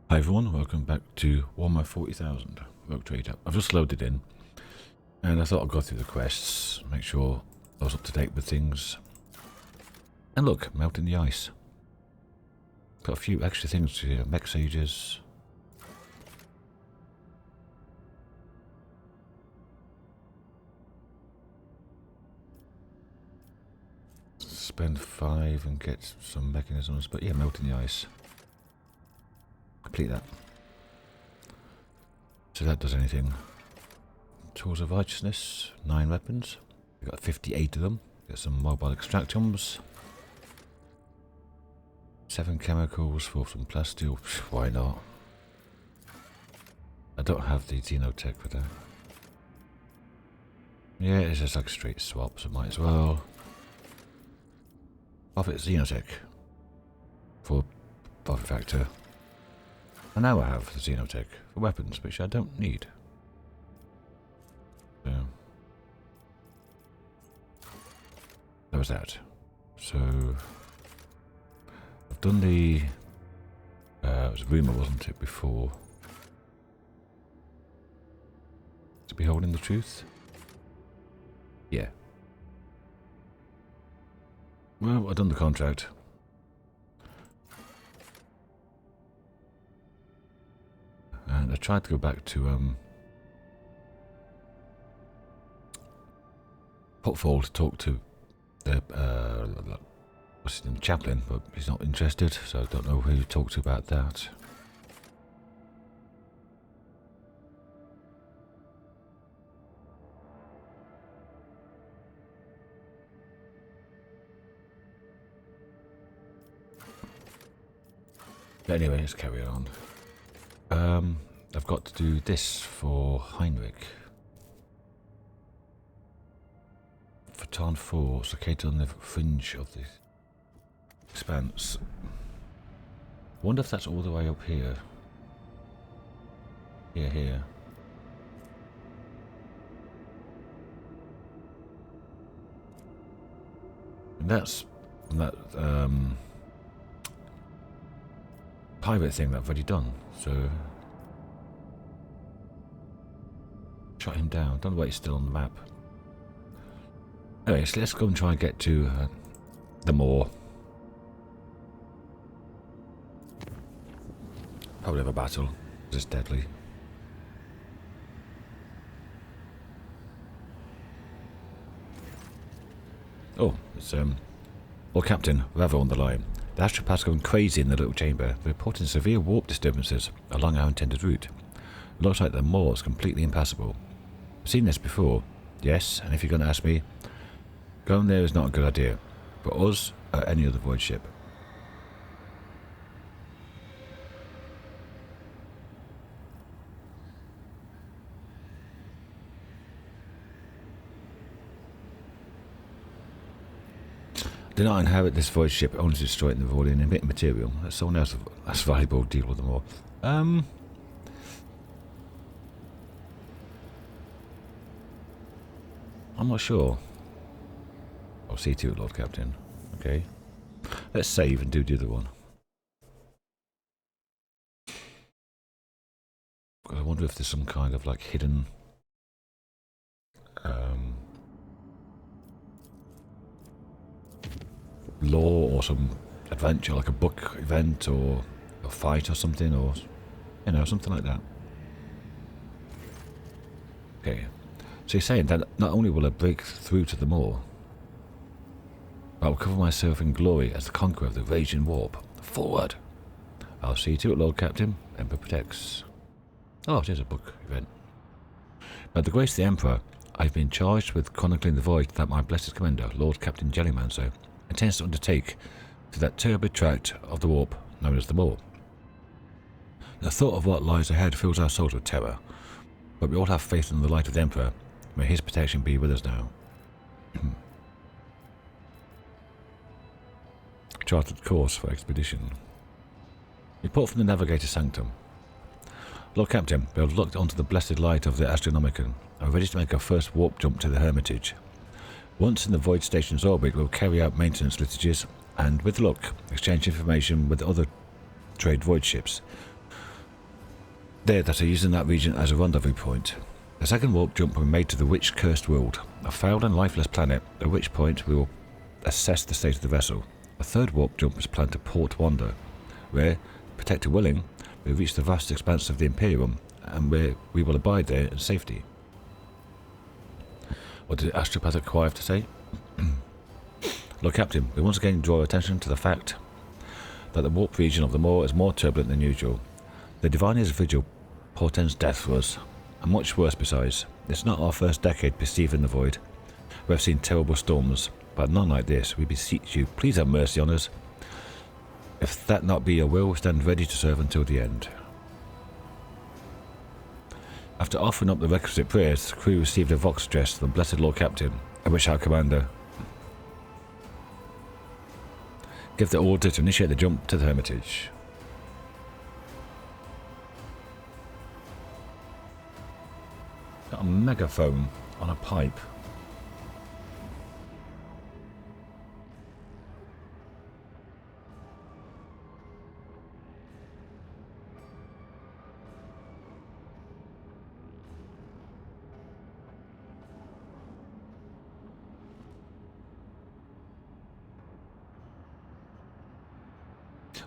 Hi everyone, welcome back to Warhammer 40,000 Rogue Trader. I've just loaded in and I thought I'd go through the quests, make sure I was up to date with things. And look, melting the ice. Got a few extra things here, mech sages. Spend 5 and get some mechanisms, but yeah, melting the ice. Complete that. So that does anything. Tools of righteousness, 9 weapons. We've got 58 of them. Get some mobile extractions. 7 chemicals for some plasteel. Why not? I don't have the xenotech for that. Yeah, it's just like straight swap, so might as well. Profit xenotech for profit factor. And now I have the xenotech for weapons, which I don't need. So that was that. So I've done the it was a rumour, wasn't it, before? To be holding the truth? Yeah. Well, I've done the contract. And I tried to go back to Potfall to talk to the what's his name, chaplain, but he's not interested, so I don't know who to talk to about that. But anyway, let's carry on. I've got to do this for Heinrix. For Tarn 4, it's located on the fringe of the expanse. I wonder if that's all the way up here. Here. And that's that pirate thing that I've already done, so shot him down. Don't know why he's still on the map. Anyway, so let's go and try and get to the moor. Probably have a battle. It's deadly. Oh, it's well, Captain, Ravo on the line. The astropath's going crazy in the little chamber, reporting severe warp disturbances along our intended route. It looks like the moor is completely impassable. I've seen this before, yes, and if you're going to ask me, going there is not a good idea, for us or any other void ship. Do not inhabit this void ship, only to destroy it in the void and emit material. Let someone else that's valuable deal with them all. I'm not sure. I'll see to it, Lord Captain. Okay. Let's save and do the other one. Because I wonder if there's some kind of like hidden lore or some adventure, like a book event or a fight or something, or you know, something like that. Okay. So you're saying that not only will I break through to the moor, but I will cover myself in glory as the conqueror of the raging warp. Forward! I'll see to it, Lord Captain. Emperor protects. Oh, it is a book event. By the grace of the Emperor, I've been charged with chronicling the voyage that my blessed commander, Lord Captain Jellymancer, intends to undertake to that turbid tract of the warp known as the moor. The thought of what lies ahead fills our souls with terror, but we all have faith in the light of the Emperor. May his protection be with us now. Charted course for expedition. Report from the Navigator Sanctum. Lord Captain, we have looked onto the blessed light of the Astronomicon and are ready to make our first warp jump to the Hermitage. Once in the Void Station's orbit, we'll carry out maintenance liturgies and, with luck, exchange information with other trade void ships. there that are using that region as a rendezvous point. The second warp jump will be made to the witch-cursed world, a foul and lifeless planet, at which point we will assess the state of the vessel. A third warp jump is planned to Port Wanda, where, protector willing, we reach the vast expanse of the Imperium, and where we will abide there in safety. What did the astropathic choir have to say? Lord Captain, we once again draw attention to the fact that the warp region of the moor is more turbulent than usual. The Diviner's vigil portends death for us, and much worse besides. It's not our first decade perceiving the void. We have seen terrible storms, but none like this. We beseech you, please have mercy on us. If that not be your will, stand ready to serve until the end. After offering up the requisite prayers, the crew received a vox address to the Blessed Lord Captain, at which our commander give the order to initiate the jump to the Hermitage. Got a megaphone on a pipe.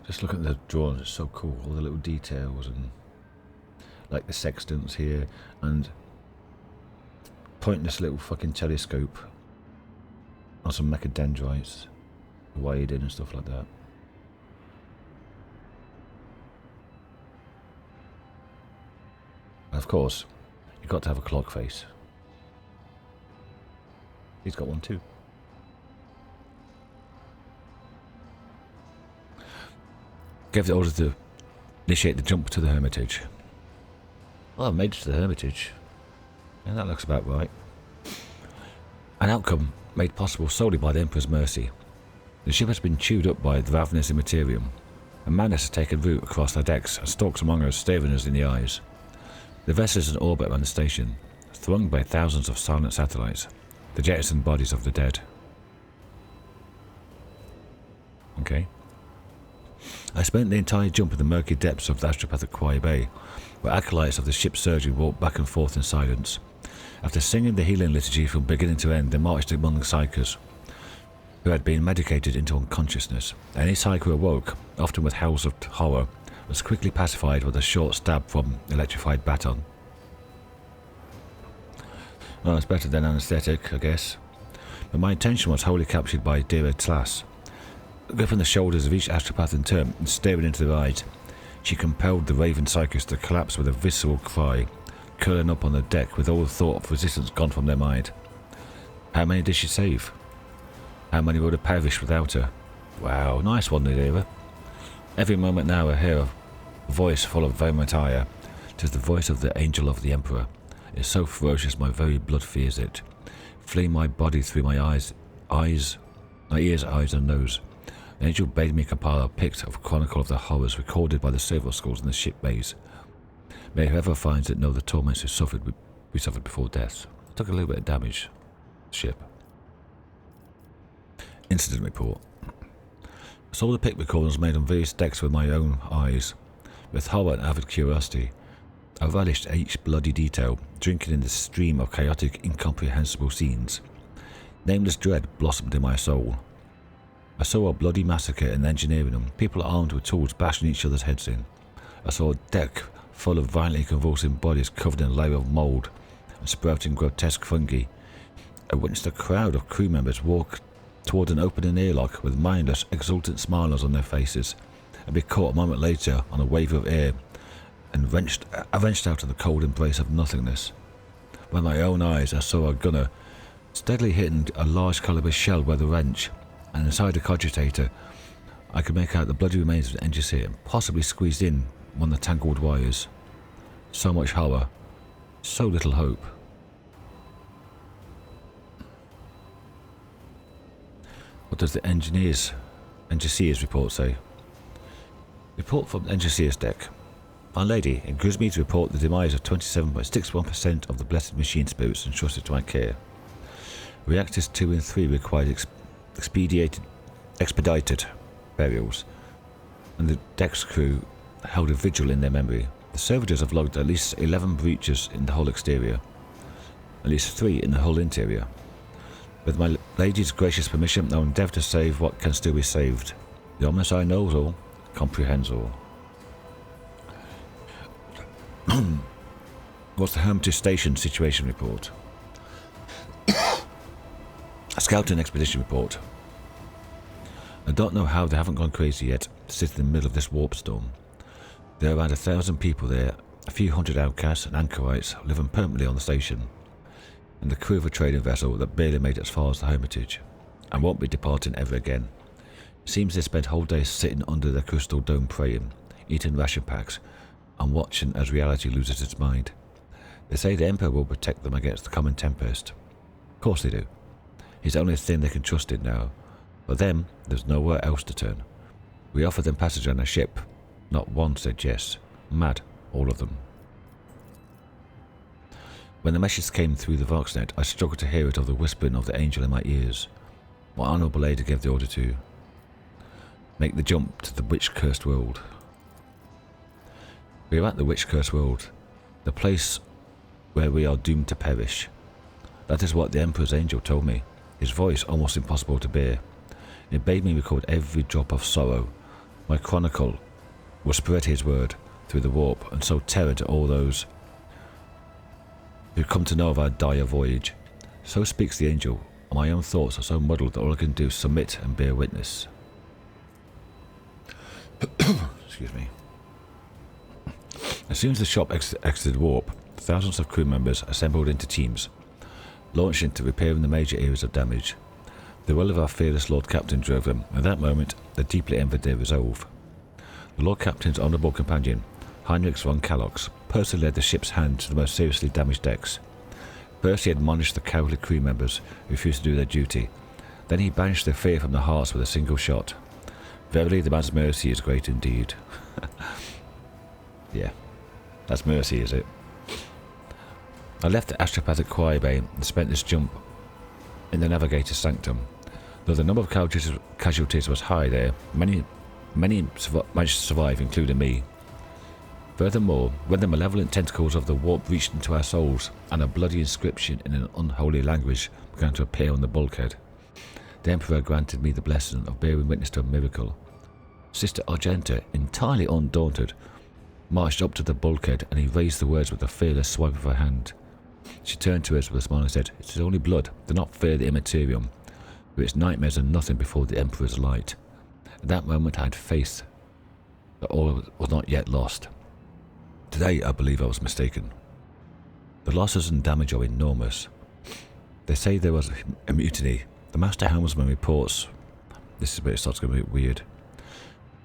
Just look at the drawings, it's so cool, all the little details and like the sextants here and pointing this little fucking telescope on some mechadendrites wired in and stuff like that. And of course, you've got to have a clock face. He's got one too. Gave the order to initiate the jump to the Hermitage. Well, I've made it to the Hermitage. Yeah, that looks about right. An outcome made possible solely by the Emperor's mercy. The ship has been chewed up by the ravenous Imperium. A madness has taken root across our decks and stalks among us, staring us in the eyes. The vessel is in orbit around the station, thronged by thousands of silent satellites, the jettisoned bodies of the dead. Okay. I spent the entire jump in the murky depths of the astropathic Choir Bay, where acolytes of the ship's surgery walked back and forth in silence. After singing the healing liturgy from beginning to end, they marched among the Psykers, who had been medicated into unconsciousness. Any Psyker awoke, often with howls of horror, was quickly pacified with a short stab from electrified baton. Well, it's better than anaesthetic, I guess. But my attention was wholly captured by Dira Tlas. Gripping the shoulders of each astropath in turn and staring into their eyes, she compelled the raven Psykers to collapse with a visceral cry, curling up on the deck with all thought of resistance gone from their mind. How many did she save? How many would have perished without her? Wow, nice one, Nadira. Every moment now I hear a voice full of vehement ire. 'Tis the voice of the angel of the Emperor. It is so ferocious my very blood fears it. Fleeing my body through my my ears, eyes and nose. The angel bade me compile a pict of chronicle of the horrors recorded by the servo schools in the ship bays. May whoever finds it know the torments we suffered before death. I took a little bit of damage. Ship. Incident report. I saw the pict recordings made on various decks with my own eyes. With horror and avid curiosity, I relished each bloody detail, drinking in the stream of chaotic, incomprehensible scenes. Nameless dread blossomed in my soul. I saw a bloody massacre in engineering room, people armed with tools bashing each other's heads in. I saw a deck full of violently convulsing bodies covered in a layer of mould and sprouting grotesque fungi. I witnessed a crowd of crew members walk toward an opening airlock with mindless, exultant smiles on their faces, and be caught a moment later on a wave of air and wrenched out of the cold embrace of nothingness. With my own eyes I saw a gunner steadily hitting a large caliber shell with a wrench, and inside the cogitator I could make out the bloody remains of the engine seat possibly squeezed in one of the tangled wires. So much horror, so little hope. What does the engineer's report say? Report from the engineer's deck. My lady, it grieves me to report the demise of 27.61% of the blessed machine spirits entrusted to my care. Reactors 2 and 3 required expedited burials, and the deck's crew held a vigil in their memory. The servitors have logged at least 11 breaches in the hull exterior, at least 3 in the hull interior. With my lady's gracious permission, I will endeavour to save what can still be saved. The Omnisci knows all, comprehends all. What's the Hermitage Station situation report? A scouting expedition report. I don't know how they haven't gone crazy yet, sitting in the middle of this warp storm. There are around 1,000 people there, a few hundred outcasts and anchorites living permanently on the station, and the crew of a trading vessel that barely made it as far as the Hermitage, and won't be departing ever again. It seems they spent whole days sitting under their crystal dome praying, eating ration packs, and watching as reality loses its mind. They say the Emperor will protect them against the common tempest. Of course they do. He's the only thing they can trust in now. For them, there's nowhere else to turn. We offered them passage on a ship. Not one said yes. Mad, all of them. When the message came through the Voxnet, I struggled to hear it of the whispering of the angel in my ears. My honourable lady gave the order to make the jump to the witch-cursed world. We are at the witch-cursed world, the place where we are doomed to perish. That is what the Emperor's angel told me, his voice almost impossible to bear. It bade me record every drop of sorrow. My chronicle will spread his word through the warp and sow terror to all those who come to know of our dire voyage. So speaks the angel, and my own thoughts are so muddled that all I can do is submit and bear witness. Excuse me. As soon as the shop exited warp, thousands of crew members assembled into teams, launched into repairing the major areas of damage. The will of our fearless Lord Captain drove them, and at that moment they deeply envied their resolve. The Lord Captain's honourable companion, Heinrix von Kalox, personally led the ship's hand to the most seriously damaged decks. First he admonished the cowardly crew members who refused to do their duty. Then he banished their fear from their hearts with a single shot. Verily the man's mercy is great indeed. Yeah, that's mercy, is it? I left the astropathic choir bay and spent this jump in the navigator's sanctum. Though the number of casualties was high there, many managed to survive, including me. Furthermore, when the malevolent tentacles of the warp reached into our souls and a bloody inscription in an unholy language began to appear on the bulkhead, the Emperor granted me the blessing of bearing witness to a miracle. Sister Argenta, entirely undaunted, marched up to the bulkhead and erased the words with a fearless swipe of her hand. She turned to us with a smile and said, "It is only blood. Do not fear the Imperium, for its nightmares are nothing before the Emperor's light." At that moment I had faith that all was not yet lost. Today I believe I was mistaken. The losses and damage are enormous. They say there was a mutiny. The Master Helmsman reports, this is where it starts getting a bit weird,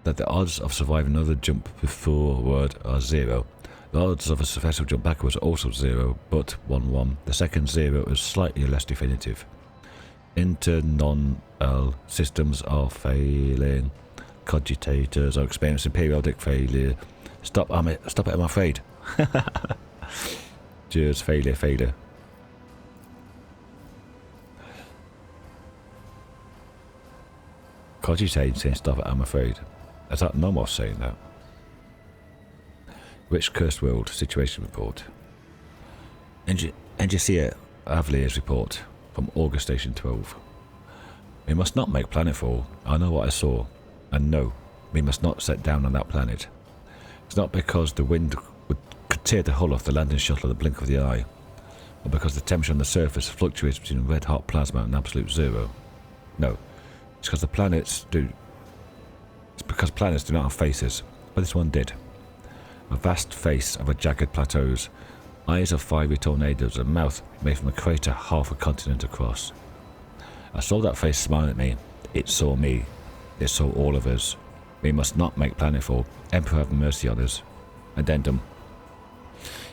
that the odds of surviving another jump forward are 0. The odds of a successful jump backwards are also 0, but 1-1. The second 0 is slightly less definitive. Internal systems are failing. Cogitators are experiencing periodic failure. Stop it, I'm afraid. Just failure. Cogitate saying stop it, I'm afraid. Is that Nomos saying that? Witch Cursed World Situation Report. Engineer Avalier's report from August Station 12. We must not make planetfall. I know what I saw. And no, we must not set down on that planet. It's not because the wind could tear the hull off the landing shuttle at the blink of the eye, or because the temperature on the surface fluctuates between red hot plasma and absolute 0. No, it's because planets do not have faces, but this one did. A vast face over jagged plateaus, eyes of fiery tornadoes, and a mouth made from a crater half a continent across. I saw that face smile at me. It saw me. It saw all of us. We must not make planetfall. Emperor have mercy on us. Addendum.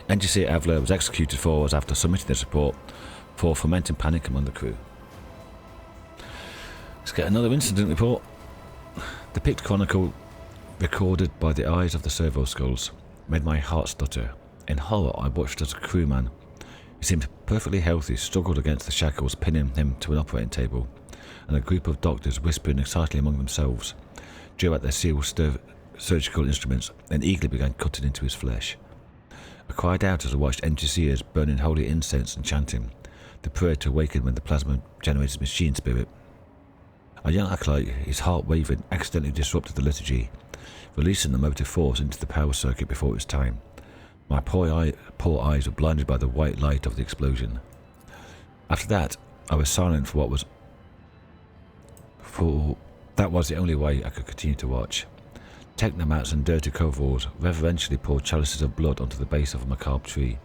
Engineer Avler was executed 4 hours after submitting this report for fomenting panic among the crew. Let's get another incident report. The picked chronicle recorded by the eyes of the servo skulls made my heart stutter. In horror I watched as a crewman, who seemed perfectly healthy, struggled against the shackles pinning him to an operating table, and a group of doctors whispering excitedly among themselves drew out their steel surgical instruments, and eagerly began cutting into his flesh. I cried out as I watched empty seers burning holy incense and chanting, the prayer to awaken when the plasma-generated machine spirit. A young acolyte, his heart wavering, accidentally disrupted the liturgy, releasing the motive force into the power circuit before its time. My poor eyes were blinded by the white light of the explosion. After that, I was silent for that was the only way I could continue to watch. Technomats and dirty coveralls reverentially poured chalices of blood onto the base of a macabre tree.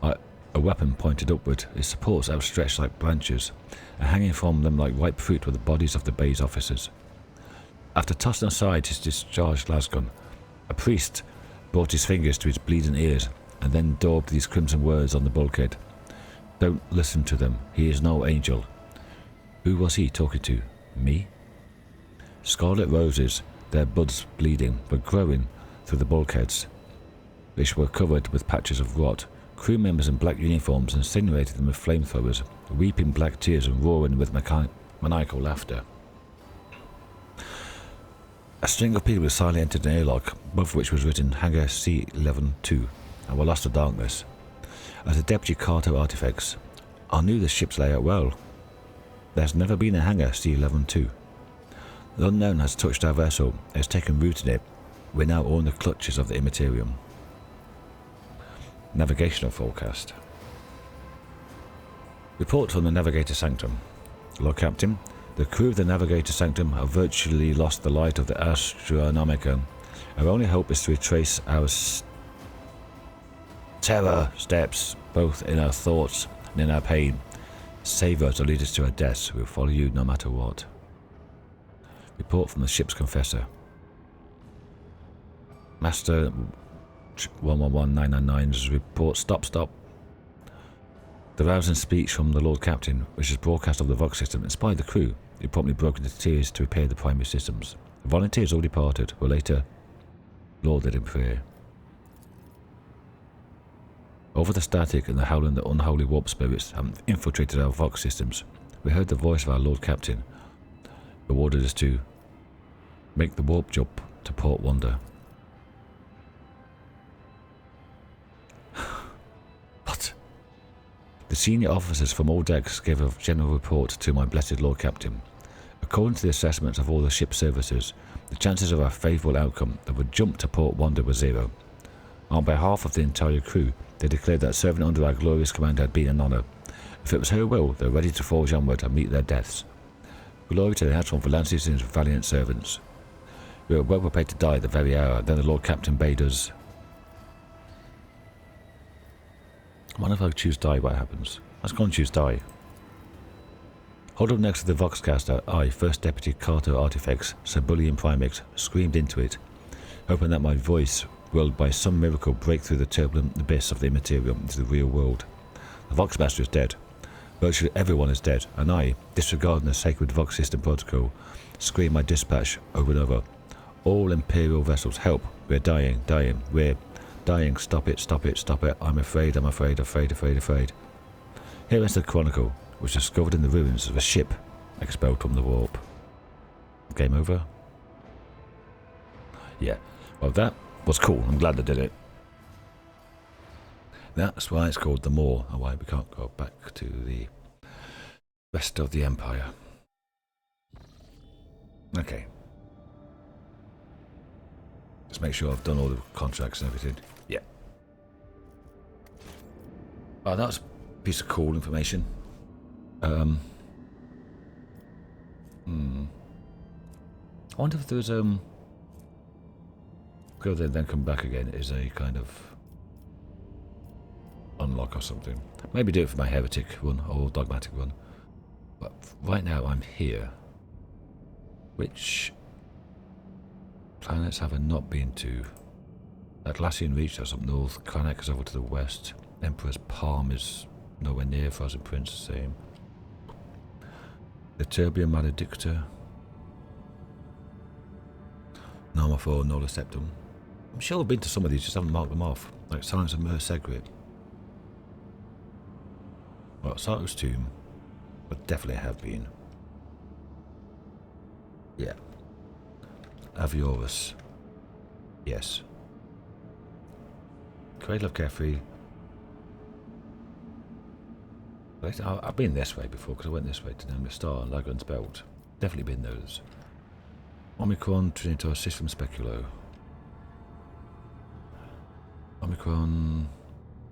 A weapon pointed upward, its supports outstretched like branches, and hanging from them like ripe fruit were the bodies of the base officers. After tossing aside his discharged lasgun, a priest brought his fingers to his bleeding ears, and then daubed these crimson words on the bulkhead. Don't listen to them, he is no angel. Who was he talking to? Me? Scarlet roses, their buds bleeding, were growing through the bulkheads, which were covered with patches of rot. Crew members in black uniforms incinerated them with flamethrowers, weeping black tears and roaring with maniacal laughter. A string of people silently entered an airlock, above which was written Hangar C-11-2, and were lost to darkness. As a deputy carter artifacts, I knew the ship's layout well. There's never been a hangar C-11-2. The unknown has touched our vessel, and has taken root in it. We're now all in the clutches of the Imperium. Navigational forecast. Report from the Navigator Sanctum. Lord Captain, the crew of the Navigator Sanctum have virtually lost the light of the Astronomica. Our only hope is to retrace our terror steps, both in our thoughts and in our pain. Save us or lead us to our deaths. We'll follow you no matter what. Report from the ship's confessor. Master 111999's report. Stop. The rousing speech from the Lord Captain, which is broadcast over the Vox system, inspired the crew, who promptly broke into tears to repair the primary systems. The volunteers all departed, were later lauded in prayer. Over the static and the howling the unholy warp spirits have infiltrated our Vox systems. We heard the voice of our Lord Captain, who ordered us to make the warp jump to Port Wonder. But the senior officers from all decks gave a general report to my blessed Lord Captain. According to the assessments of all the ship services, the chances of a favourable outcome of a jump to Port Wonder were zero. On behalf of the entire crew, they declared that serving under our glorious commander had been an honour. If it was her will, they were ready to forge onward and meet their deaths. Glory to the Hatchon for Lancers and valiant servants. We were well prepared to die at the very hour. Then the Lord Captain bade us. What if I choose die? What happens? Let's go and choose die. Hold up next to the Voxcaster, I, First Deputy Carter Artifacts, Cebulian Primix, screamed into it, hoping that my voice will by some miracle break through the turbulent abyss of the Imperium into the real world. The Voxmaster is dead. Virtually everyone is dead, and I, disregarding the sacred Vox system protocol, scream my dispatch over and over. All Imperial vessels, help! We're dying, we're dying, stop it, I'm afraid. Here is the chronicle, which was discovered in the ruins of a ship expelled from the warp. Game over? Yeah, well that was cool, I'm glad I did it. That's why it's called the Maw, and why we can't go back to the rest of the Empire. Okay. Let's make sure I've done all the contracts and everything. Yeah. Oh, that's a piece of cool information. I wonder if there's go there then come back again is a kind of unlock or something. Maybe do it for my heretic one or dogmatic one. But right now I'm here. Which planets have I not been to? Atlassian Reach, that's up north. Karnak is over to the west. Emperor's Palm is nowhere near. Frozen Prince, the same. The Turbia Maledicta. Nama 4, Nola Septum. I'm sure I've been to some of these, just haven't marked them off. Like Silence of Mer Segrit. Well, Sarto's Tomb. But definitely have been. Yeah. Aviorus. Yes. Cradle of Kefri. I've been this way before because I went this way to Namely Star and Lagon's Belt. Definitely been those. Omicron, Trinitas, System Speculo. Omicron,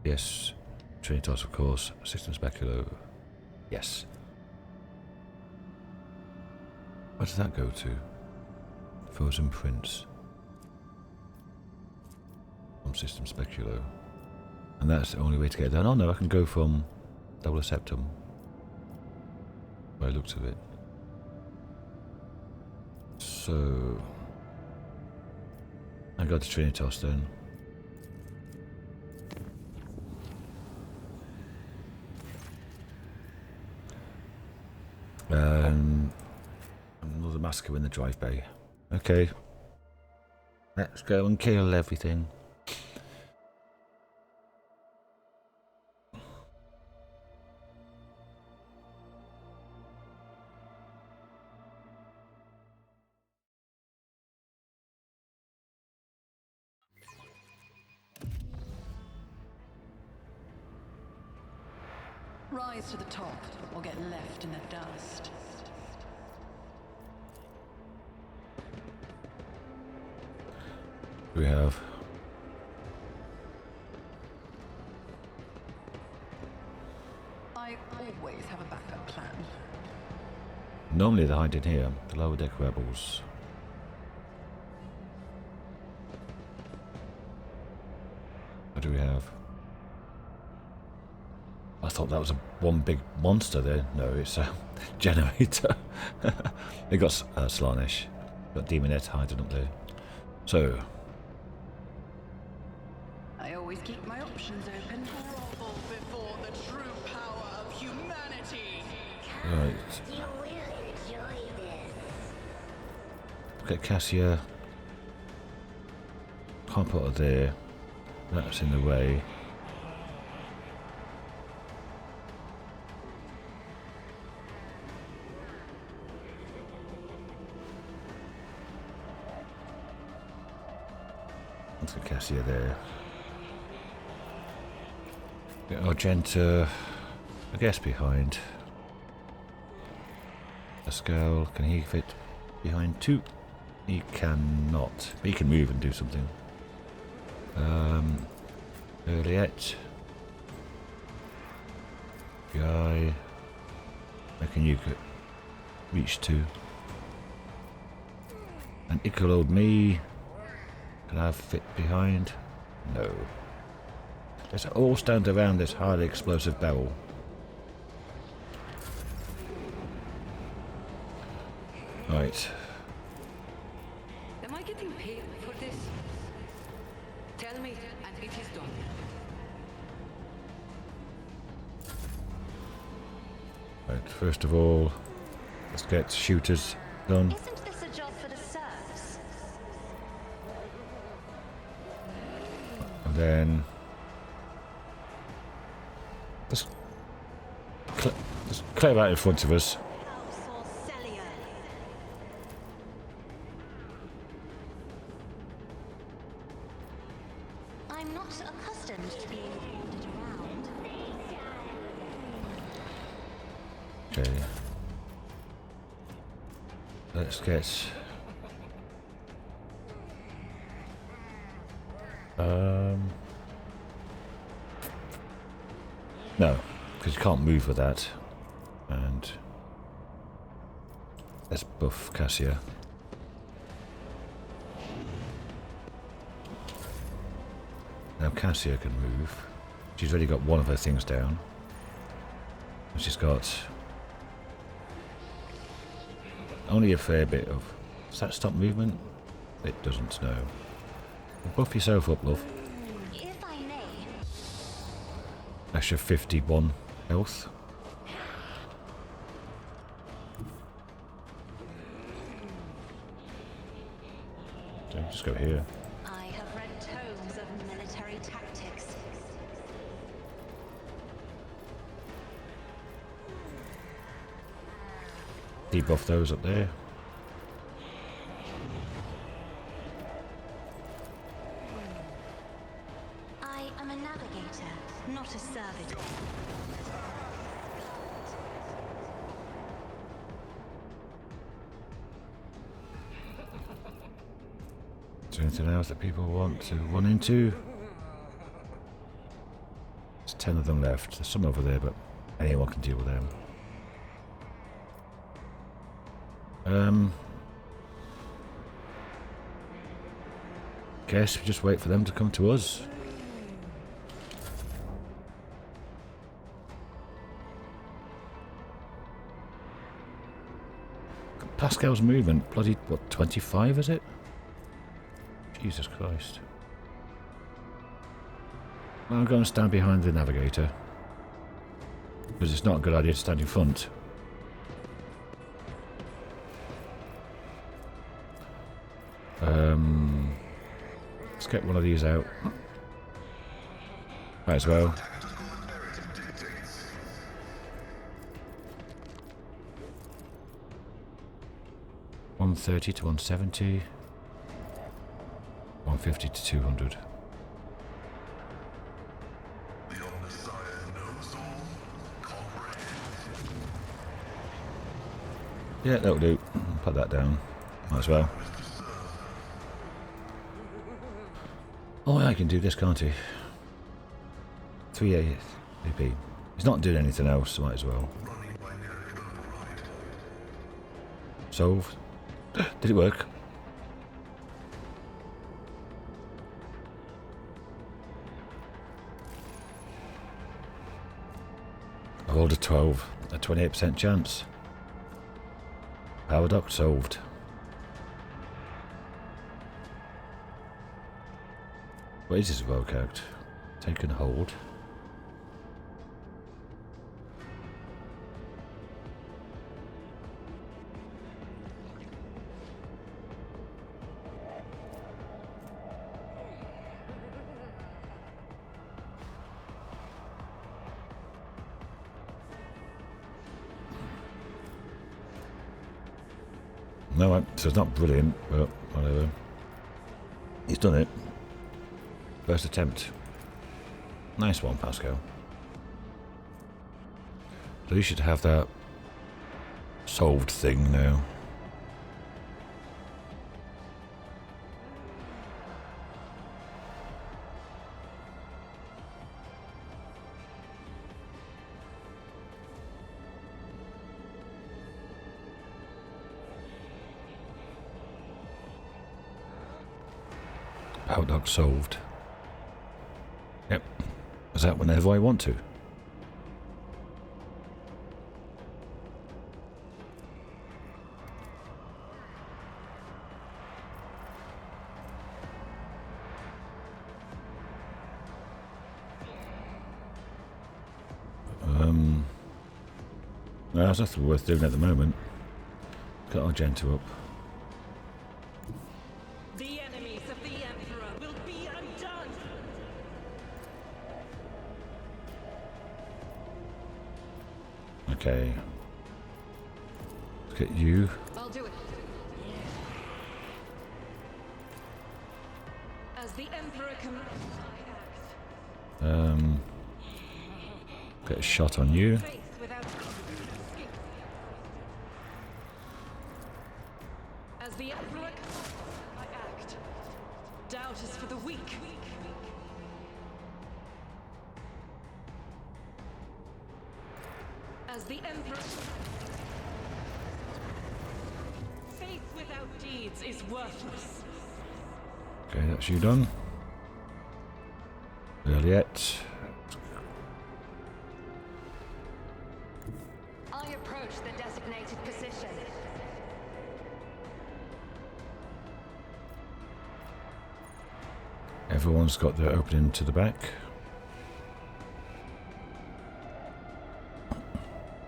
yes. Trinitas, of course. System Speculo, yes. Where does that go to? Frozen Prince. From System Speculo. And that's the only way to get there. Oh no, I can go from Double Septum. By the looks of it. So I go to Trinitas then. Another massacre in the drive bay. Okay. Let's go and kill everything. Rise to the top or get left in the dust. We have I always have a backup plan. normally they hide in here, the lower deck rebels. What do we have? I thought that was one big monster there. No, it's a generator. They got Slaanesh. Got Demonette hiding up there. So I always keep my options open. Grovel before the true power of humanity. right. You will enjoy this. Look at Cassia. Can't put her there. That's in the way. Look at Cassia there. Get Argenta, I guess, behind. Pascal, can he fit behind too? He cannot. But he can move and do something. Earliet. Guy. Where can you reach to? And Icoloed me. Can I fit behind? No. Let's all stand around this highly explosive barrel. Right. Am I getting paid for this? Tell me, and it is done. Right, first of all, let's get shooters done. Isn't this a job for the serfs? And then let's clear out in front of us. I'm not accustomed to being ordered around. Okay. Let's get no, because you can't move with that. And let's buff Cassia. Now Cassia can move. She's already got one of her things down. And she's got only a fair bit of... Does that stop movement? It doesn't, no. Buff yourself up, love. If I may, Extra 51 health. Okay, just go here. I have read tomes of military tactics. Debuff those up there. I'm a navigator, not a servitor. Is there anything else that people want to run into? There's 10 of them left. There's some over there, but anyone can deal with them. Guess we just wait for them to come to us. Pascal's movement, bloody, what, 25 is it? Jesus Christ. Well, I'm going to stand behind the navigator. Because it's not a good idea to stand in front. Let's get one of these out. Might as well. $130 to $170. $150 to 200. Yeah, that'll do. Put that down. Might as well. Oh, I can do this, can't he? 3 AP. He's not doing anything else, so might as well. Solved. Did it work? I rolled a 12. A 28% chance. Power duct solved. What is this evoke act? Take and hold. No, so it's not brilliant, but whatever. He's done it. First attempt. Nice one, Pascal. So you should have that solved thing now. Power duct solved. Yep. Is that whenever I want to? No, that's nothing worth doing at the moment. Got Argento up. The enemies of the Emperor will be undone! Okay. Look at you. I'll do it. As the Emperor commands, I act. Get a shot on you. Faith without escape. As the Emperor commands, I act. Doubt is for the weak. As the Emperor... Faith without deeds is worthless. Okay, that's you done. Juliet. I approach the designated position. Everyone's got their opening to the back.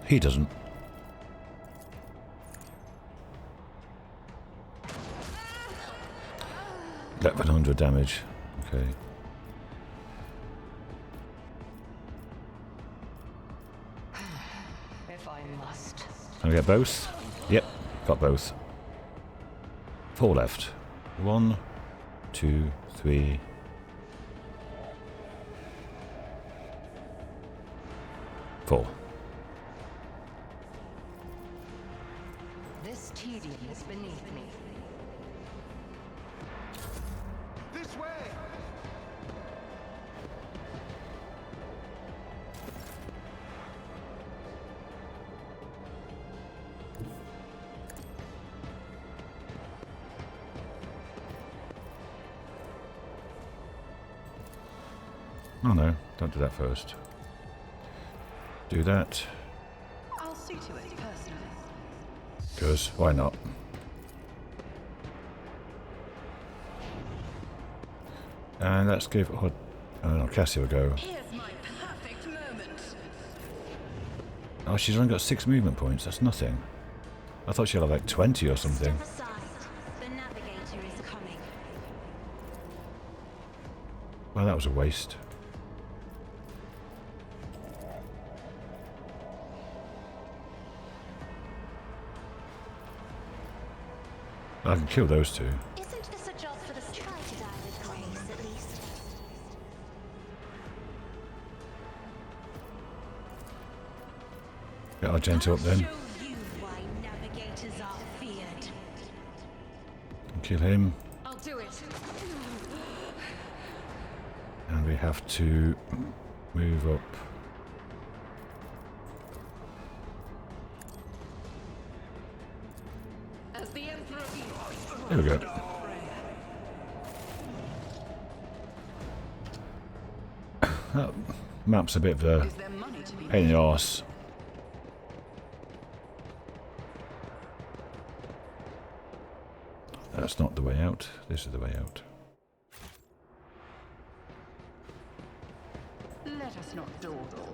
He doesn't. 1100 damage. Okay. If I must. Can I get both? Yep, got both. 4 left. 1, 2, 3. 4. This tedium is beneath me. This way! Oh no, don't do that first. Do that, I'll see to it personally. because why not? And let's give Cassie a go. Here's my perfect moment. Oh, she's only got 6 movement points, that's nothing. I thought she had like 20 or something. Step aside. The navigator is coming. Well, that was a waste. I can kill those two. Isn't this a job for the try to die with grace, at least? Get Argento up then. Show you why navigators are feared. Kill him. I'll do it. And we have to move up. As the Emperor. There we go. That map's a bit of a Is there money to be pain in the arse. That's not the way out. This is the way out. Let us not dawdle.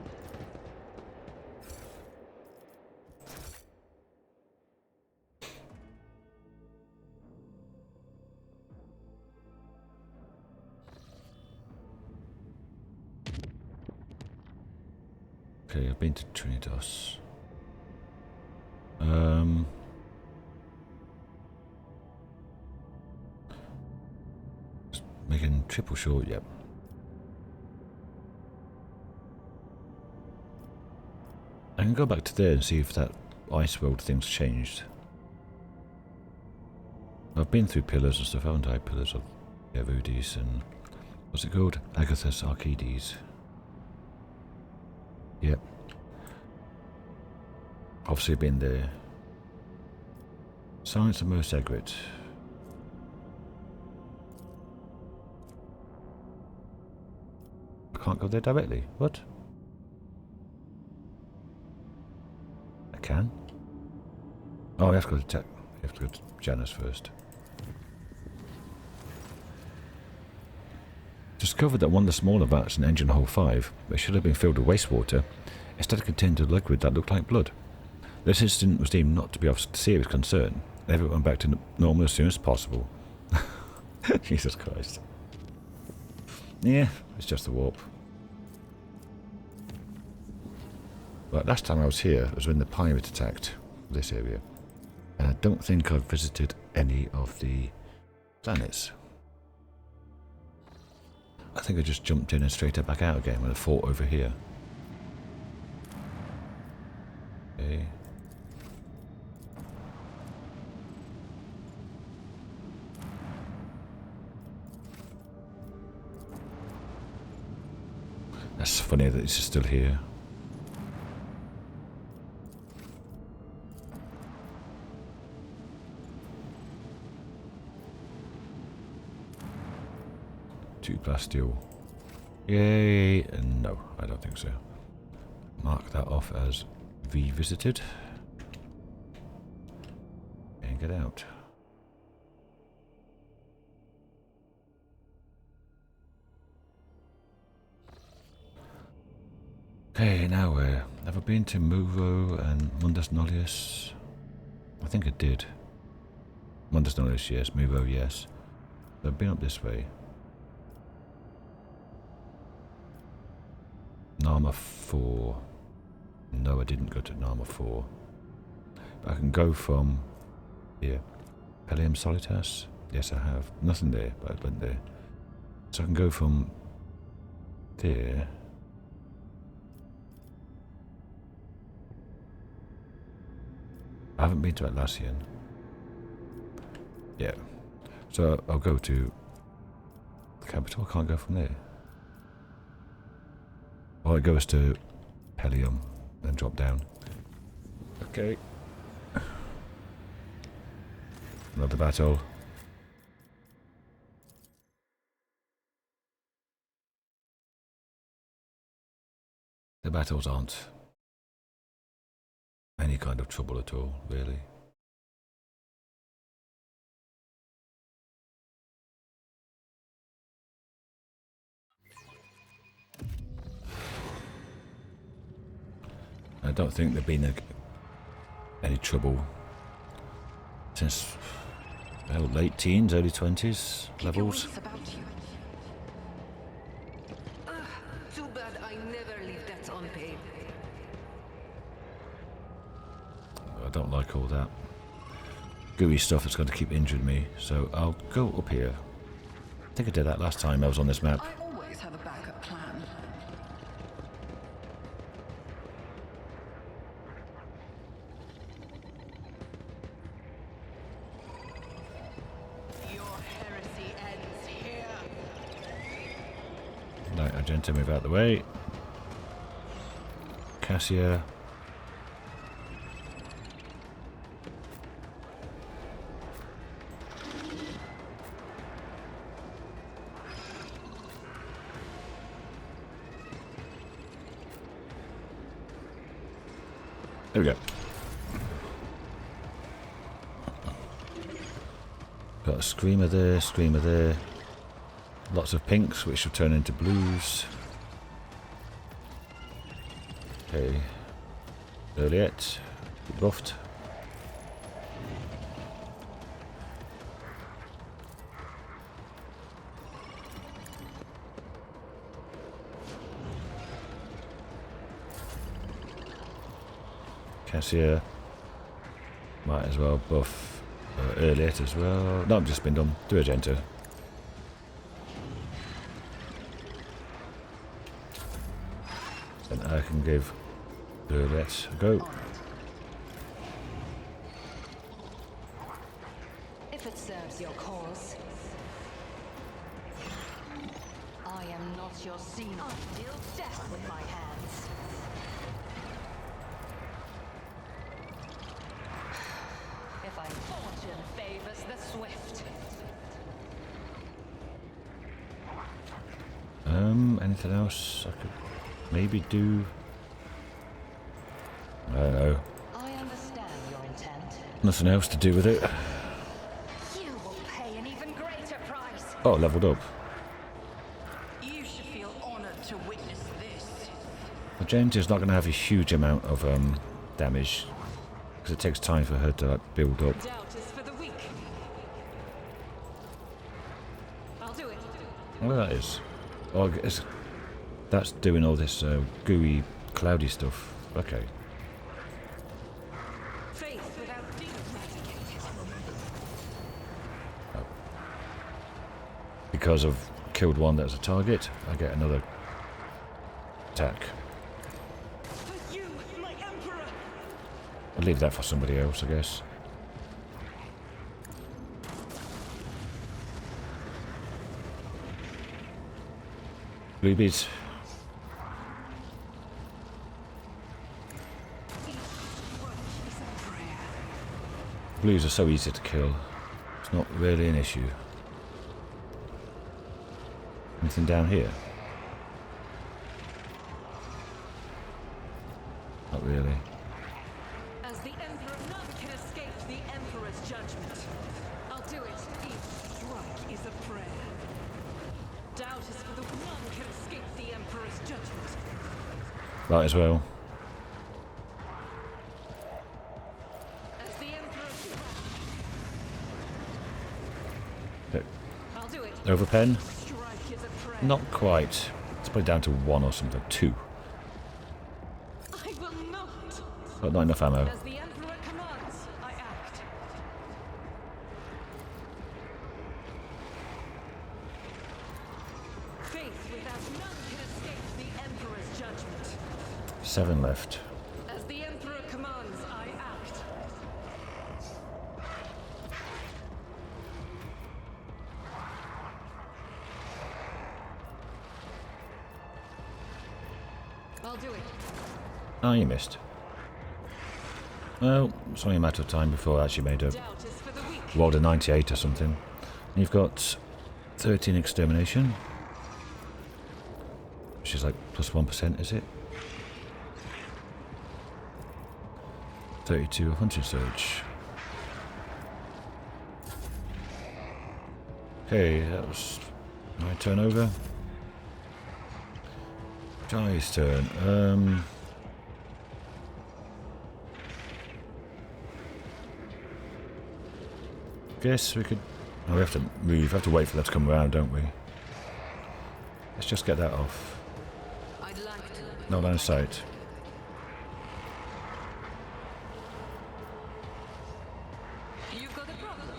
Okay, I've been to Trinitas. Just making triple short, yep. I can go back to there and see if that ice world thing's changed. I've been through pillars and stuff, haven't I? Pillars of Voodis and what's it called? Agathos Arcades. Yep. Obviously been there. Science of Most Egret. I can't go there directly. What? I can? Oh, I have to go to Janus first. Discovered that one of the smaller vats in engine hull 5 that should have been filled with wastewater instead contained a liquid that looked like blood. This incident was deemed not to be of serious concern, and everyone went back to normal as soon as possible. Jesus Christ. Yeah, it's just a warp. But last time I was here was when the pirate attacked this area, and I don't think I've visited any of the planets. I think I just jumped in and straight back out again when I fought over here. Okay. That's funny that it's still here. Two plasteel. Yay! No, I don't think so. Mark that off as revisited. And get out. Okay, now where? Have I been to Muro and Mundus Nullius? I think I did. Mundus Nullius, yes. Muro, yes. I've been up this way. Narma 4. No, I didn't go to Narma 4. But I can go from here. Pelium Solitas? Yes, I have. Nothing there, but I went there. So I can go from there I haven't been to Atlassian. Yeah. So I'll go to the capital. I can't go from there. Well, it goes to Imperium, then drop down. Okay. Another battle. The battles aren't any kind of trouble at all, really. I don't think there've been any trouble since late teens, early 20s levels. Too bad I never leave that unpaid. I don't like all that gooey stuff that's going to keep injuring me, so I'll go up here. I think I did that last time I was on this map. I always have a backup plan. Your heresy ends here. Right, Argenta, move out the way. Cassia. There we go. Got a screamer there, screamer there. Lots of pinks, which will turn into blues. Okay. Earliet. Buffed. Cassia. Might as well buff Earliet as well. No, I've just been done. Do Argenta. And I can give Earliet a go. If it serves your cause. I am not your scene. I deal death with my hands. If I fortune favors the swift. Anything else I could maybe do? I don't know. I understand your intent. Nothing else to do with it. You will pay an even greater price. Oh, leveled up. You should feel honored to witness this. Argenta's not going to have a huge amount of damage because it takes time for her to like, build up. Doubt is for the weak. I'll do it. Well, that is. Oh, that's doing all this gooey, cloudy stuff. Okay. Faith without deeds. Because I've killed one that's a target, I get another attack. For you, my emperor. I'll leave that for somebody else, I guess. Bluebees. Blues are so easy to kill. It's not really an issue. Anything down here? Not really. As the emperor, none can escape the emperor's judgment. I'll do it. Each strike is a prayer. Doubt is for the none can escape the emperor's judgment. Might as well. As the emperor, Okay. I'll do it. Overpen? Strike is a prayer. Not quite. Let's put it down to 1 or something. 2. I will not. But not enough ammo. As the emperor commands, I act. Faith without none can escape the emperor's judgment. 7 left. As the emperor commands, I act. I'll do it. Oh, you missed. Well, it's only a matter of time before I actually made a Doubt is for the weak. rolled a 98 or something. You've got 13 extermination, which is like plus 1%, is it? 32 hunting surge. Okay, that was my turn over. Jai's turn. Guess we could. Oh, we have to move. We have to wait for that to come around, don't we? Let's just get that off. I'd like to. No line of sight. You've got a problem.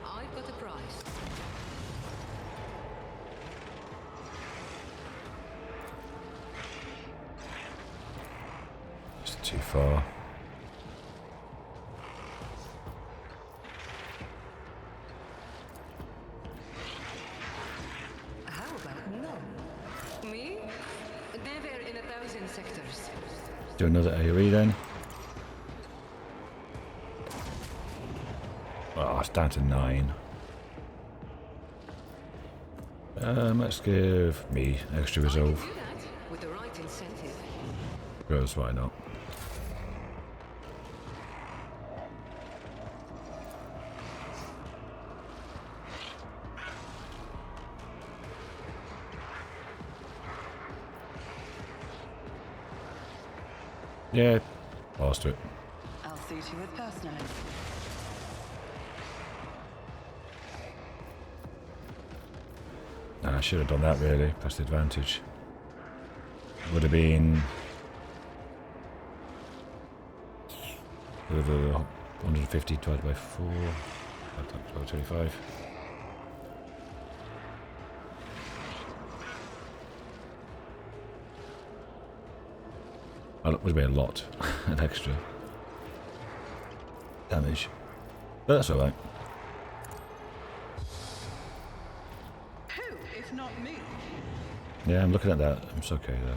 I've got a prize. It's too far. How about no? Me? Never in 1,000 sectors. Do another AoE then. Oh, it's down to 9. Let's give me extra resolve. Do that with the right incentive. Gross, why not? Yeah, lost it. I'll see to it personally. Nah, I should have done that really, press the advantage. Would have been 150 divided by 4, 25. Oh, it would have been a lot of extra damage. But that's alright. Who, if not me? Yeah, I'm looking at that. It's okay though.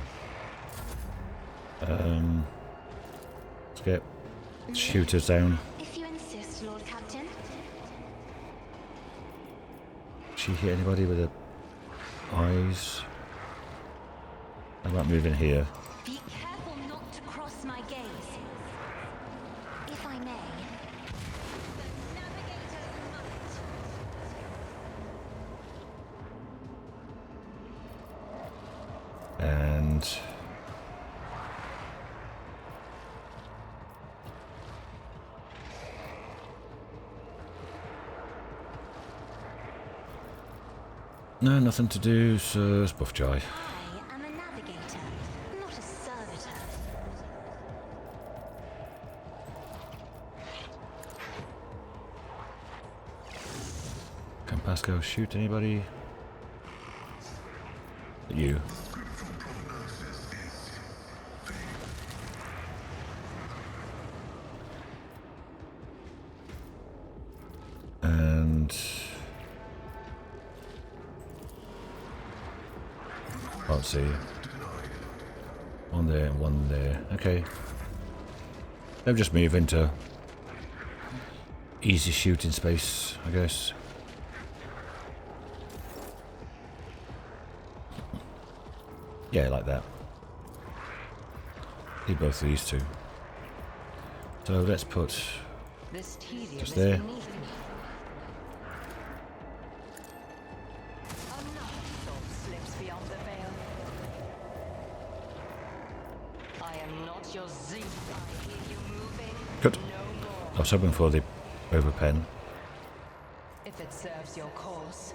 Let's get shooters down. If you insist, Lord Captain. She hit anybody with her eyes? How about moving here? Be careful not to cross my gaze. If I may. The navigator's might. And no, nothing to do, so it's buff Jai. I am a navigator, not a servitor. Can Pascal shoot anybody? You. And can't see. One there and one there. Okay. They'll just move into easy shooting space, I guess. Yeah, like that. Need both of these two. So let's put This tedium just is there. beneath me. Another soul slips beyond the veil. I am not your Z. I hear you moving. Good. No more. I was hoping for the overpen. If it serves your cause.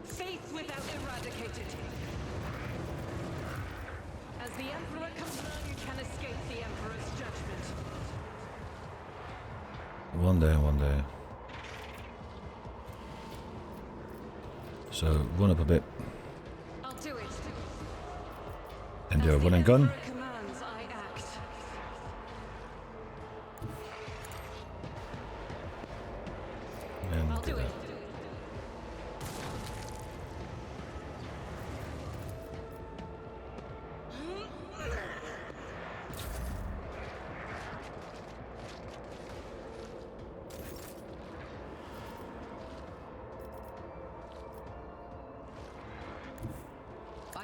Faith without eradicated. As the Emperor comes, none can escape the Emperor's judgment. One there, one there. So run up a bit I'll do it. and do As a the run and gun. Emperor commands, I act.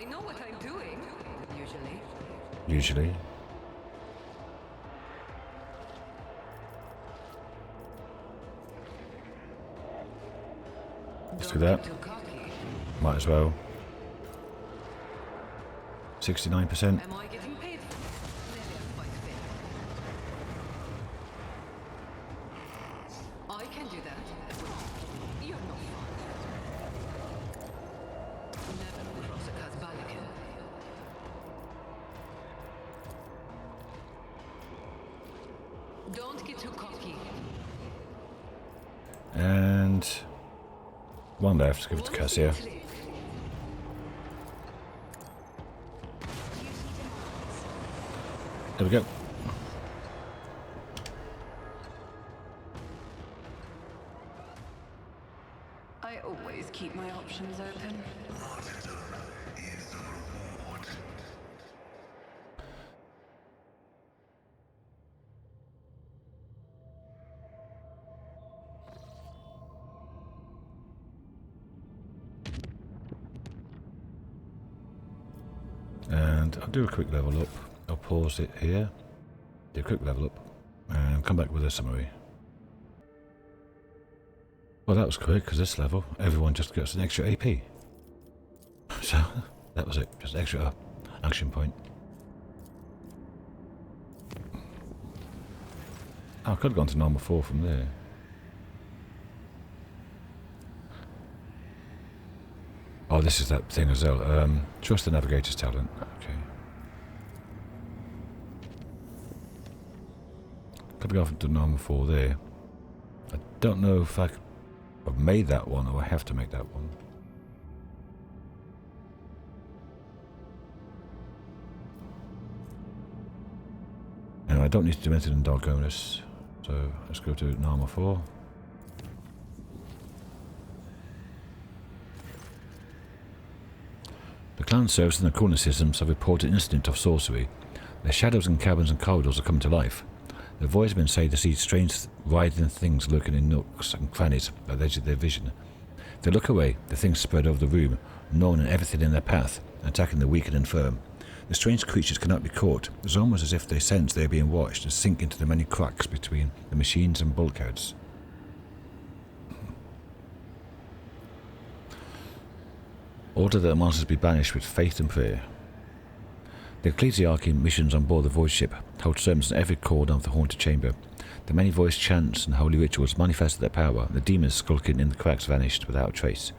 know what I'm doing, usually. Usually. Let's do that. Too cocky. Might as well. 69%. Am I getting paid? Maybe I'm quite fair. I can do that. You're no fun. Never cross a Kazbalika. Don't get too cocky. And one left. Give it to Cassia. There we go. I always keep my options open. And I'll do a quick level up. I'll pause it here. Do a quick level up. And come back with a summary. Well, that was quick, because this level, everyone just gets an extra AP. So, that was it. Just extra action point. Oh, I could have gone to normal 4 from there. Oh, this is that thing as well. Trust the navigator's talent. Okay. Could have gone to normal 4 there. I don't know if I've made that one or I have to make that one. And I don't need to do anything in Koronus, so let's go to normal 4. The clan servers and the corner systems have reported an incident of sorcery. Their shadows in caverns and corridors are coming to life. The voidsmen say they see strange writhing things lurking in nooks and crannies at the edge of their vision. If they look away, the things spread over the room, gnawing at everything in their path, attacking the weak and infirm. The strange creatures cannot be caught. It's almost as if they sense they are being watched and sink into the many cracks between the machines and bulkheads. Order that the monsters be banished with faith and prayer. The ecclesiarchy missions on board the voidship hold sermons in every corner of the haunted chamber. The many voiced chants and holy rituals manifested their power, and the demons skulking in the cracks vanished without a trace.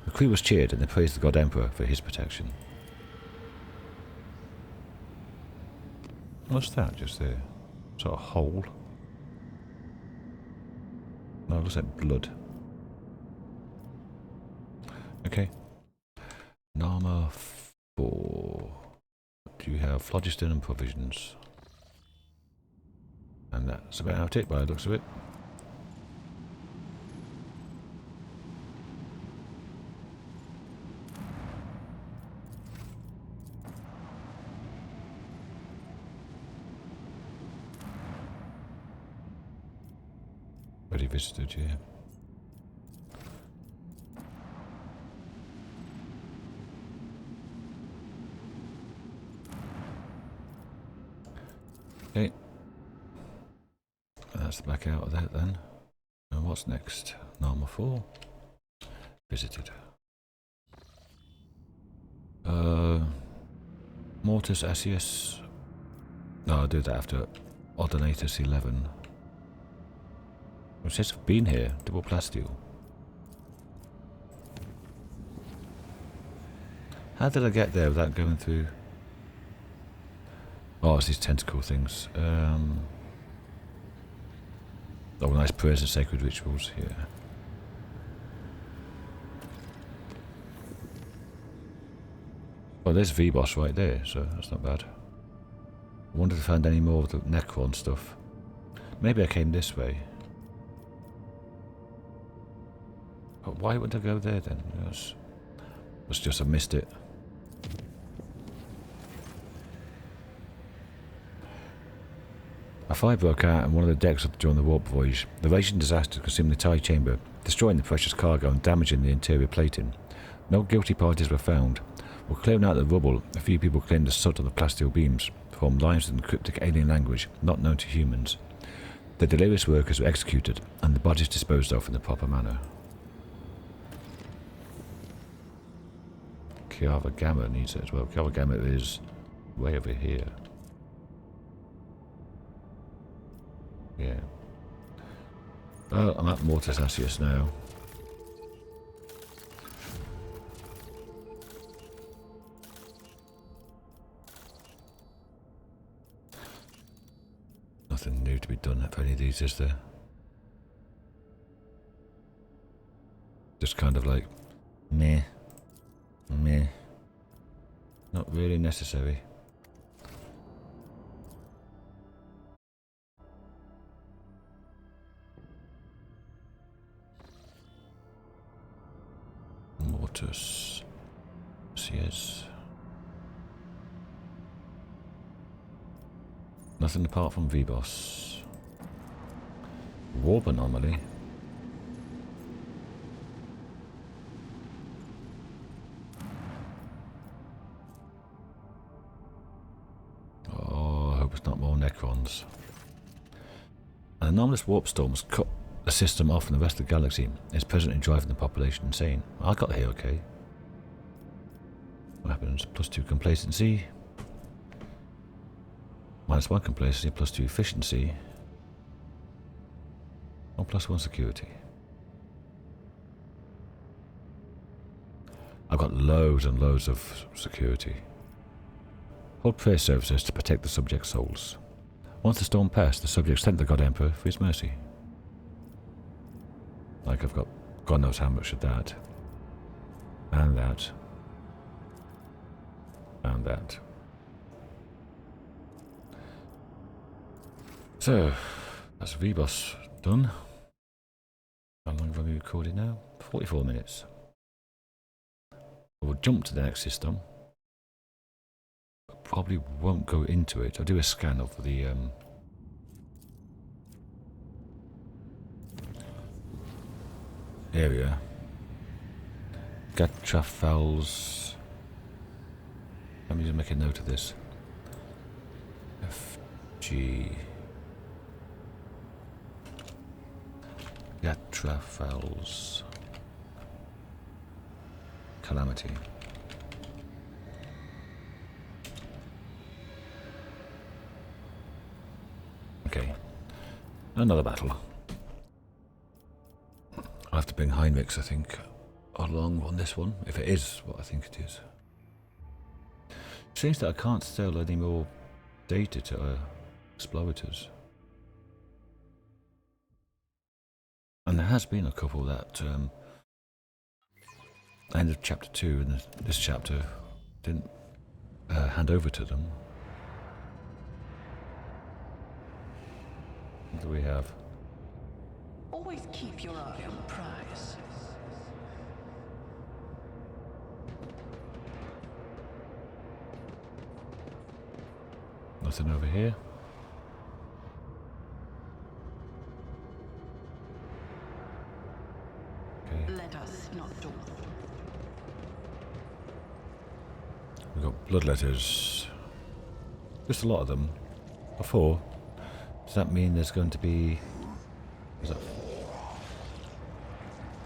The crew was cheered and they praised the God Emperor for his protection. What's that just there? Sort of hole? No, it looks like blood. Okay. Nama 4. Do you have phlogiston and provisions? And that's about it by the looks of it. Already visited, yeah. Okay. That's back out of that then. And what's next? Normal 4. Visited. Mortis Asius. No, I'll do that after Ordinatus 11. It says I've been here. Double plasteel. How did I get there without going through? Oh, it's these tentacle things. Oh, nice prayers and sacred rituals here. Well, there's V-Boss right there, so that's not bad. I wonder if I found any more of the Necron stuff. Maybe I came this way. But why wouldn't I go there then? It was just I missed it. A fire broke out on one of the decks during the warp voyage. The raging disaster consumed the entire chamber, destroying the precious cargo and damaging the interior plating. No guilty parties were found. While clearing out the rubble, a few people claimed the soot of the plasteel beams formed lines in cryptic alien language not known to humans. The delirious workers were executed, and the bodies disposed of in the proper manner. Kiava Gamma needs it as well. Kiava Gamma is way over here. Yeah. Oh, I'm at Mortis Asius now. Nothing new to be done for any of these, is there? Just kind of like, meh, meh. Not really necessary. Mortis. CS. Nothing apart from V-Boss. Warp anomaly. Oh, I hope it's not more Necrons. An anomalous warp storm has cut the system off from the rest of the galaxy. It's presently driving the population insane. I got here okay. What happens? +2 complacency. -1 complacency, +2 efficiency. Or +1 security. I've got loads and loads of security. Hold prayer services to protect the subject's souls. Once the storm passed, the subjects thanked the God Emperor for his mercy. Like I've got God knows how much of that. And that. And that. So, that's V-Boss done. How long have I been recording now? 44 minutes. We'll jump to the next system. Probably won't go into it. I'll do a scan of the area. Gatrafals. Let me just make a note of this. FG. Gatrafals. Calamity. Okay. Another battle. I have to bring Heinrix, I think, along on this one, if it is what I think it is. Seems that I can't sell any more data to exploiters. And there has been a couple that end of chapter 2 and this chapter didn't hand over to them. What do we have? Always keep your eye on the prize. Nothing over here. Okay. Let us not do. We've got bloodletters. Just a lot of them. 4. Does that mean there's going to be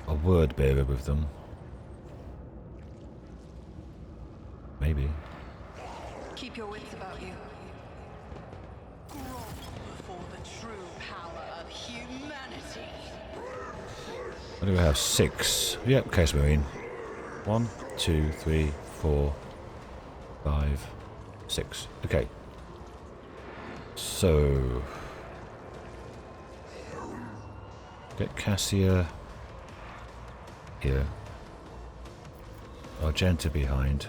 a word bearer with them? Maybe. Keep your wits about you. Grovel before the true power of humanity. What do we have? 6. Yep, Case Marine. 1, 2, 3, 4, 5, 6. Okay. So get Cassia here. Argenta behind.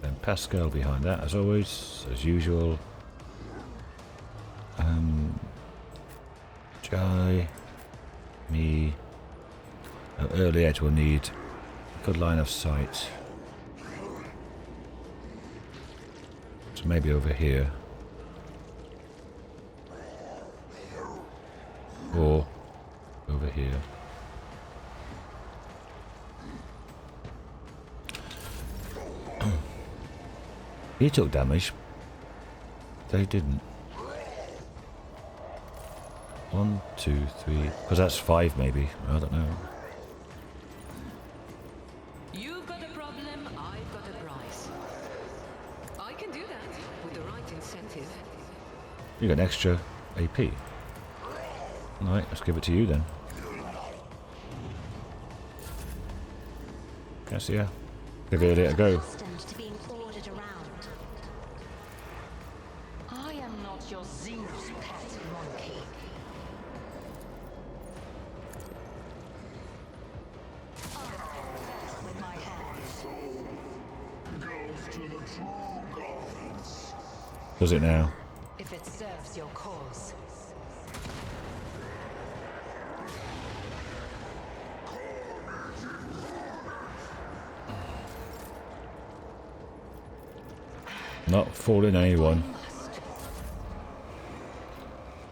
Then Pascal behind that, as always, as usual. Jai, me. Now, early edge will need a good line of sight. So maybe over here. Or over here. He took damage. They didn't. 1, 2, 3. Because that's 5 maybe. I don't know. You've got a problem, I've got a price. I can do that with the right incentive. You got an extra AP. Alright, let's give it to you then. Yes, yeah. Give it a go. Accustomed to being ordered around. I am not your Zeus pet monkey. With my hands. Does it now? If it serves your cause. Not fooling anyone.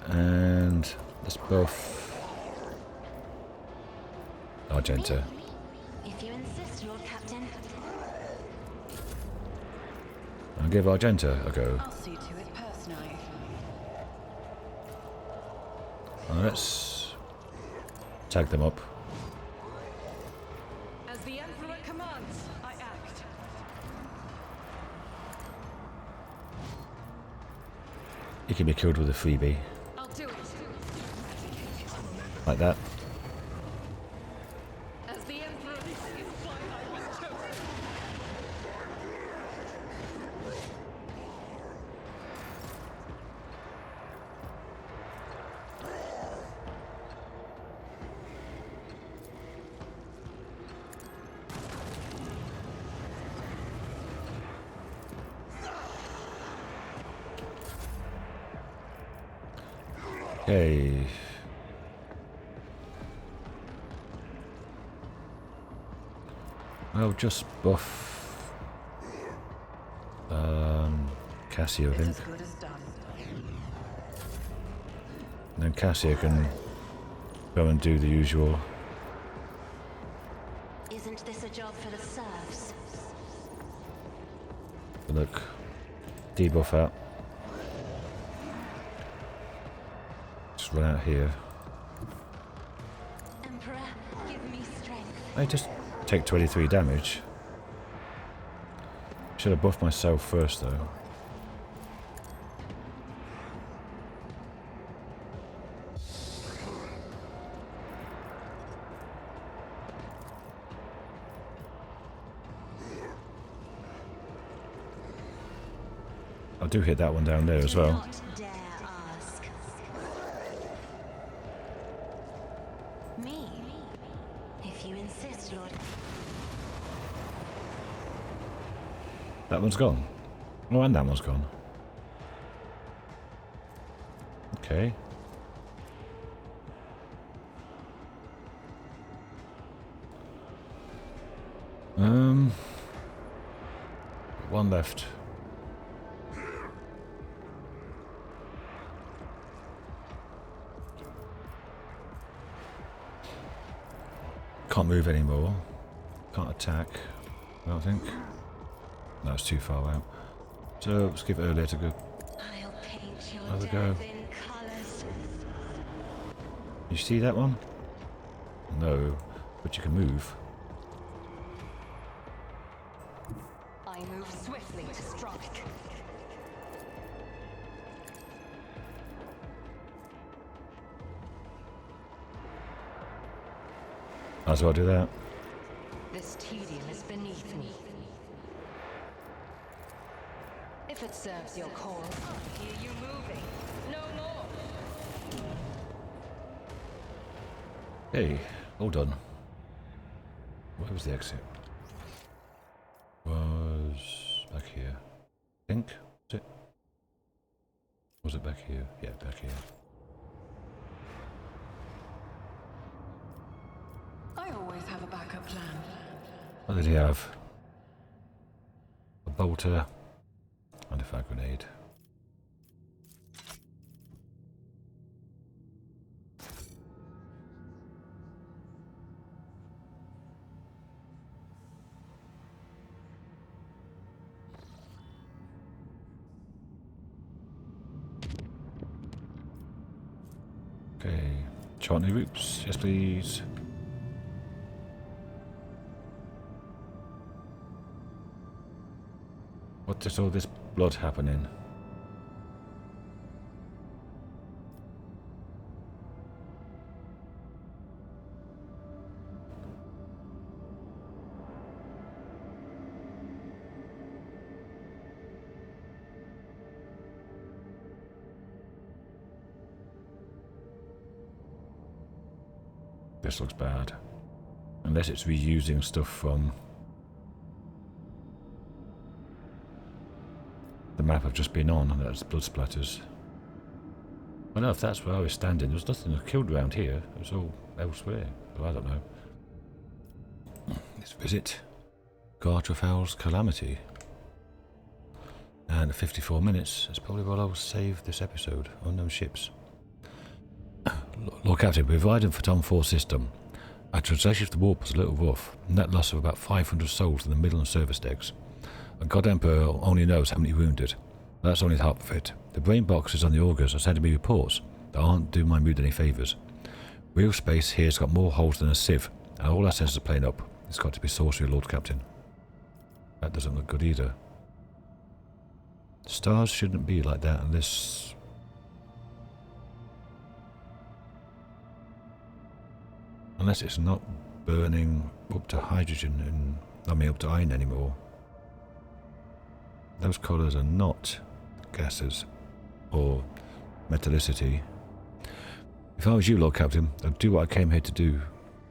And let's buff Argenta. If you insist, Lord Captain. I'll give Argenta a go. I'll see to it personally. Let's tag them up. As the Emperor commands, I act. He can be killed with a freebie. I'll do it. Like that. As the Emperor, this is why I was chosen. Okay. I'll just buff Cassia, I think. As good as done. And then Cassia can go and do the usual. Isn't this a job for the serfs? Look, debuff out. Just run out here. Emperor, give me strength. I just take 23 damage. Should have buffed myself first though. I do hit that one down there as Do well. not dare ask. Me? If you insist, Lord. That one's gone. Oh, and that one's gone. Okay. One left. Can't move anymore. Can't attack. I don't think. No, it's too far out. So let's give it earlier to go. I'll paint your Have a death go. in colors. You see that one? No, but you can move. I move swiftly to strike. Might as well do that. This tedium is beneath me. If it serves your cause, I hear you moving. No more. Hey, all done. Where was the exit? Was back here. I think. Was it? Was it back here? Yeah, back here. I always have a backup plan. What did he have? A bolter and a fire grenade. Okay. Chart new routes. Yes, please. What is all this blood happening? This looks bad. Unless it's reusing stuff from the map I've just been on, and that's blood splatters. I know if that's where I was standing, there was nothing killed around here. It was all elsewhere. So I don't know. Let's visit Gartrafal's Calamity. And at 54 minutes, that's probably what I'll save this episode. Unknown ships. Lord Captain, providing for Tom 4 system. Our translation of the warp was a little rough. Net loss of about 500 souls in the middle and service decks. And God Emperor only knows how many wounded. That's only half of it. The brain boxes on the augers are sending me reports that aren't doing my mood any favours. Real space here's got more holes than a sieve, and all our sensors are playing up. It's got to be sorcery, Lord Captain. That doesn't look good either. Stars shouldn't be like that unless... Unless it's not burning up to hydrogen and, I mean, up to iron anymore. Those colours are not gases or metallicity. If I was you, Lord Captain, I'd do what I came here to do.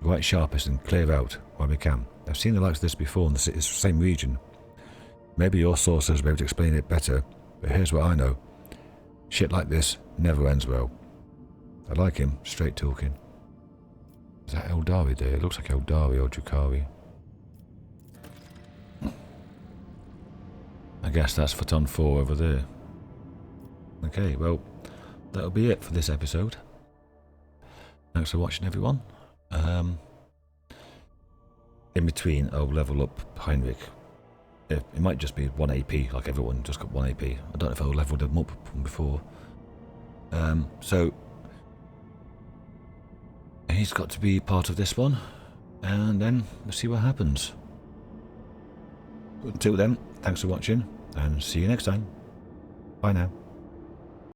Right sharpest and clear out while we can. I've seen the likes of this before in the same region. Maybe your sorcerers will be able to explain it better, but here's what I know. Shit like this never ends well. I like him, straight talking. Is that Eldari there? It looks like Eldari or Drukari. I guess that's for Ton 4 over there. Okay, well, that'll be it for this episode. Thanks for watching, everyone. In between, I'll level up Heinrix. It might just be 1 AP, like everyone just got 1 AP. I don't know if I'll level them up from before. So he's got to be part of this one, and then we'll see what happens. Until then, thanks for watching, and see you next time. Bye now.